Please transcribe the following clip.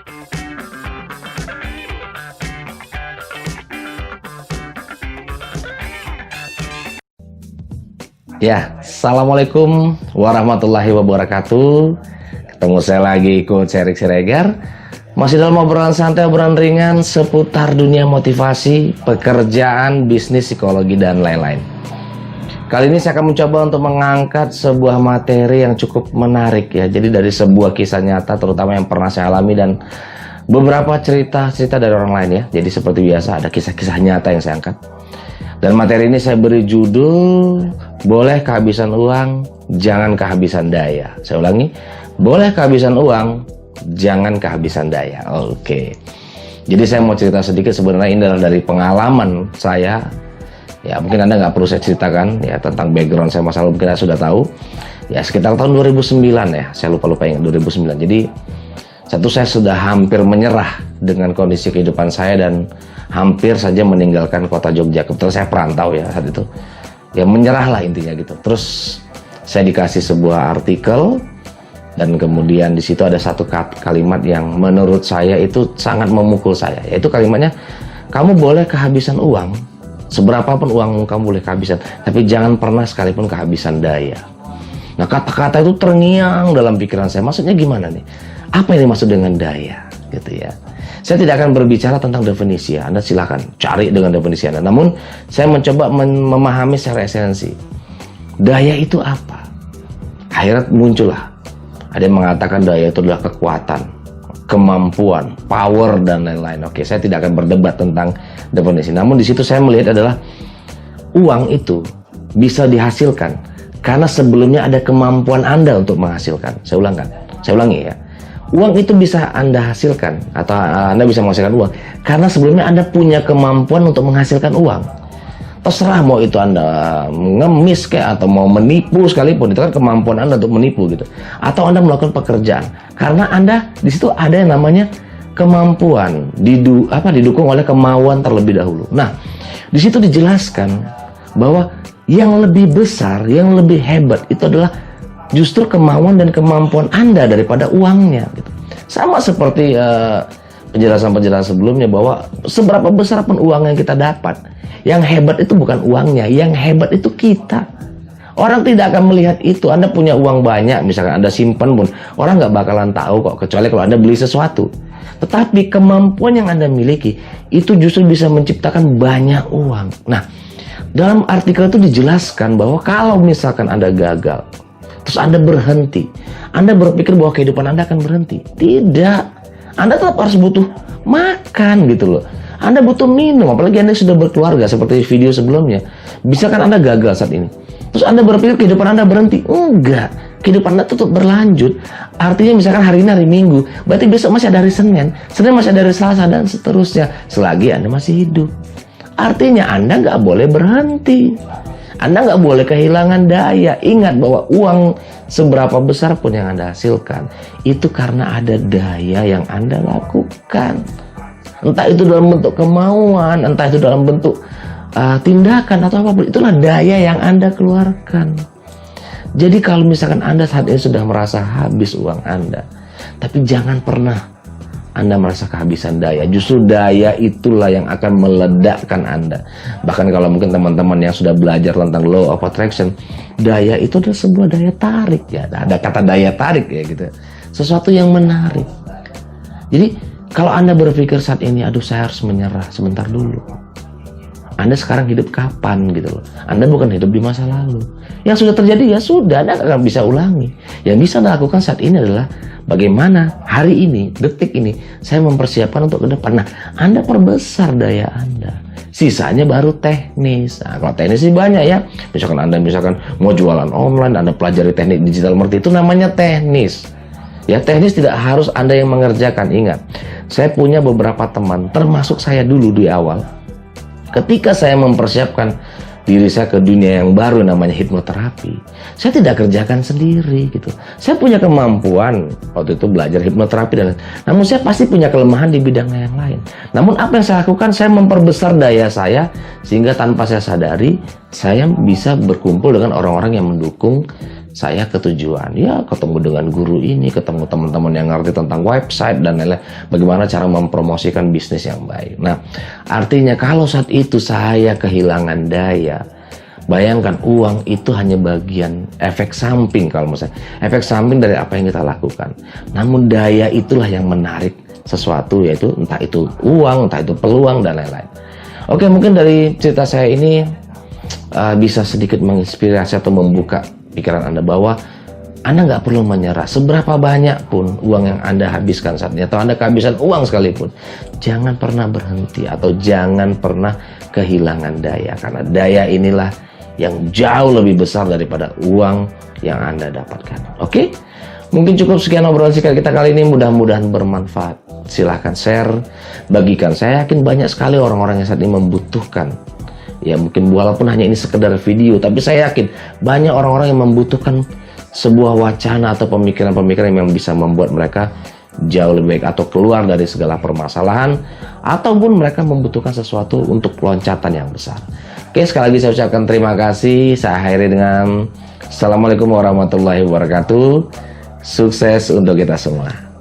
Ya, Assalamualaikum warahmatullahi wabarakatuh. Ketemu saya lagi, Coach Erik Siregar. Masih dalam obrolan santai, obrolan ringan seputar dunia motivasi, pekerjaan, bisnis, psikologi, dan lain-lain. Kali ini saya akan mencoba untuk mengangkat sebuah materi yang cukup menarik ya. Jadi dari sebuah kisah nyata, terutama yang pernah saya alami, dan beberapa cerita-cerita dari orang lain ya. Jadi seperti biasa ada kisah-kisah nyata yang saya angkat. Dan materi ini saya beri judul, boleh kehabisan uang, jangan kehabisan daya. Saya ulangi, boleh kehabisan uang, jangan kehabisan daya. Oke. Jadi saya mau cerita sedikit, sebenarnya ini adalah dari pengalaman saya. Ya mungkin Anda nggak perlu saya ceritakan ya tentang background saya masa lalu, mungkin Anda sudah tahu. Ya sekitar tahun 2009 ya, saya lupa ingat 2009. Jadi saya sudah hampir menyerah dengan kondisi kehidupan saya dan hampir saja meninggalkan kota Jogja. Kebetulan saya perantau ya saat itu. Ya menyerah lah intinya gitu. Terus saya dikasih sebuah artikel dan kemudian di situ ada satu kalimat yang menurut saya itu sangat memukul saya. Yaitu kalimatnya, kamu boleh kehabisan uang, seberapapun uang kamu boleh kehabisan, tapi jangan pernah sekalipun kehabisan daya. Nah kata-kata itu terngiang dalam pikiran saya. Maksudnya gimana nih? Apa yang dimaksud dengan daya gitu ya? Saya tidak akan berbicara tentang definisi ya. Anda silakan cari dengan definisi Anda. Namun saya mencoba memahami secara esensi. Daya itu apa? Akhirnya muncullah. Ada yang mengatakan daya itu adalah kekuatan, kemampuan, power, dan lain-lain. Oke, saya tidak akan berdebat tentang definisi. Namun di situ saya melihat adalah uang itu bisa dihasilkan karena sebelumnya ada kemampuan Anda untuk menghasilkan. Saya ulangi ya. Uang itu bisa Anda hasilkan atau Anda bisa menghasilkan uang karena sebelumnya Anda punya kemampuan untuk menghasilkan uang. Terserah mau itu Anda ngemis kayak atau mau menipu sekalipun, itu kan kemampuan Anda untuk menipu gitu. Atau Anda melakukan pekerjaan karena Anda di situ ada yang namanya kemampuan didukung oleh kemauan terlebih dahulu. Nah, di situ dijelaskan bahwa yang lebih besar, yang lebih hebat itu adalah justru kemauan dan kemampuan Anda daripada uangnya gitu. Sama seperti penjelasan-penjelasan sebelumnya bahwa seberapa besar pun uang yang kita dapat, yang hebat itu bukan uangnya, yang hebat itu kita. Orang tidak akan melihat itu. Anda punya uang banyak, misalkan Anda simpan pun orang nggak bakalan tahu kok, kecuali kalau Anda beli sesuatu. Tetapi kemampuan yang Anda miliki itu justru bisa menciptakan banyak uang. Nah, dalam artikel itu dijelaskan bahwa kalau misalkan Anda gagal, terus Anda berhenti, Anda berpikir bahwa kehidupan Anda akan berhenti. Tidak, Anda tetap harus butuh makan gitu loh. Anda butuh minum, apalagi Anda sudah berkeluarga seperti video sebelumnya. Bisa kan Anda gagal saat ini, terus Anda berpikir kehidupan Anda berhenti. Enggak, kehidupan Anda tetap berlanjut. Artinya misalkan hari ini hari Minggu, berarti besok masih ada hari Senin masih ada hari Selasa, dan seterusnya selagi Anda masih hidup. Artinya Anda nggak boleh berhenti. Anda nggak boleh kehilangan daya. Ingat bahwa uang seberapa besar pun yang Anda hasilkan, itu karena ada daya yang Anda lakukan. Entah itu dalam bentuk kemauan, entah itu dalam bentuk tindakan atau apapun, itulah daya yang Anda keluarkan. Jadi kalau misalkan Anda saat ini sudah merasa habis uang Anda, tapi jangan pernah Anda merasa kehabisan daya. Justru daya itulah yang akan meledakkan Anda. Bahkan kalau mungkin teman-teman yang sudah belajar tentang law of attraction, daya itu adalah sebuah daya tarik ya. Ada kata daya tarik ya gitu. Sesuatu yang menarik. Jadi kalau Anda berpikir saat ini, aduh saya harus menyerah, sebentar dulu. Anda sekarang hidup kapan gitu loh. Anda bukan hidup di masa lalu. Yang sudah terjadi ya sudah, Anda akan bisa ulangi. Yang bisa Anda lakukan saat ini adalah bagaimana hari ini, detik ini, saya mempersiapkan untuk ke depan. Nah, Anda perbesar daya Anda. Sisanya baru teknis. Nah, kalau teknis sih banyak ya. Misalkan Anda mau jualan online, Anda pelajari teknik digital marketing, itu namanya teknis. Ya, teknis tidak harus Anda yang mengerjakan. Ingat, saya punya beberapa teman, termasuk saya dulu di awal. Ketika saya mempersiapkan diri saya ke dunia yang baru namanya hipnoterapi, saya tidak kerjakan sendiri gitu. Saya punya kemampuan waktu itu belajar hipnoterapi dan namun saya pasti punya kelemahan di bidang yang lain. Namun apa yang saya lakukan, saya memperbesar daya saya sehingga tanpa saya sadari saya bisa berkumpul dengan orang-orang yang mendukung saya ke tujuan. Ya, ketemu dengan guru ini, ketemu teman-teman yang ngerti tentang website dan lain-lain. Bagaimana cara mempromosikan bisnis yang baik. Nah, artinya kalau saat itu saya kehilangan daya, bayangkan uang itu hanya bagian efek samping kalau menurut saya. Efek samping dari apa yang kita lakukan. Namun daya itulah yang menarik sesuatu, yaitu entah itu uang, entah itu peluang dan lain-lain. Oke, mungkin dari cerita saya ini bisa sedikit menginspirasi atau membuka pikiran Anda bahwa Anda nggak perlu menyerah. Seberapa banyak pun uang yang Anda habiskan saat ini, atau Anda kehabisan uang sekalipun, jangan pernah berhenti atau jangan pernah kehilangan daya. Karena daya inilah yang jauh lebih besar daripada uang yang Anda dapatkan. Oke? Mungkin cukup sekian obrolan singkat kita kali ini. Mudah-mudahan bermanfaat. Silahkan share, bagikan. Saya yakin banyak sekali orang-orang yang saat ini membutuhkan. Ya mungkin walaupun hanya ini sekedar video, tapi saya yakin banyak orang-orang yang membutuhkan sebuah wacana atau pemikiran-pemikiran yang bisa membuat mereka jauh lebih baik atau keluar dari segala permasalahan, ataupun mereka membutuhkan sesuatu untuk loncatan yang besar. Oke, sekali lagi saya ucapkan terima kasih. Saya akhiri dengan Assalamualaikum warahmatullahi wabarakatuh. Sukses untuk kita semua.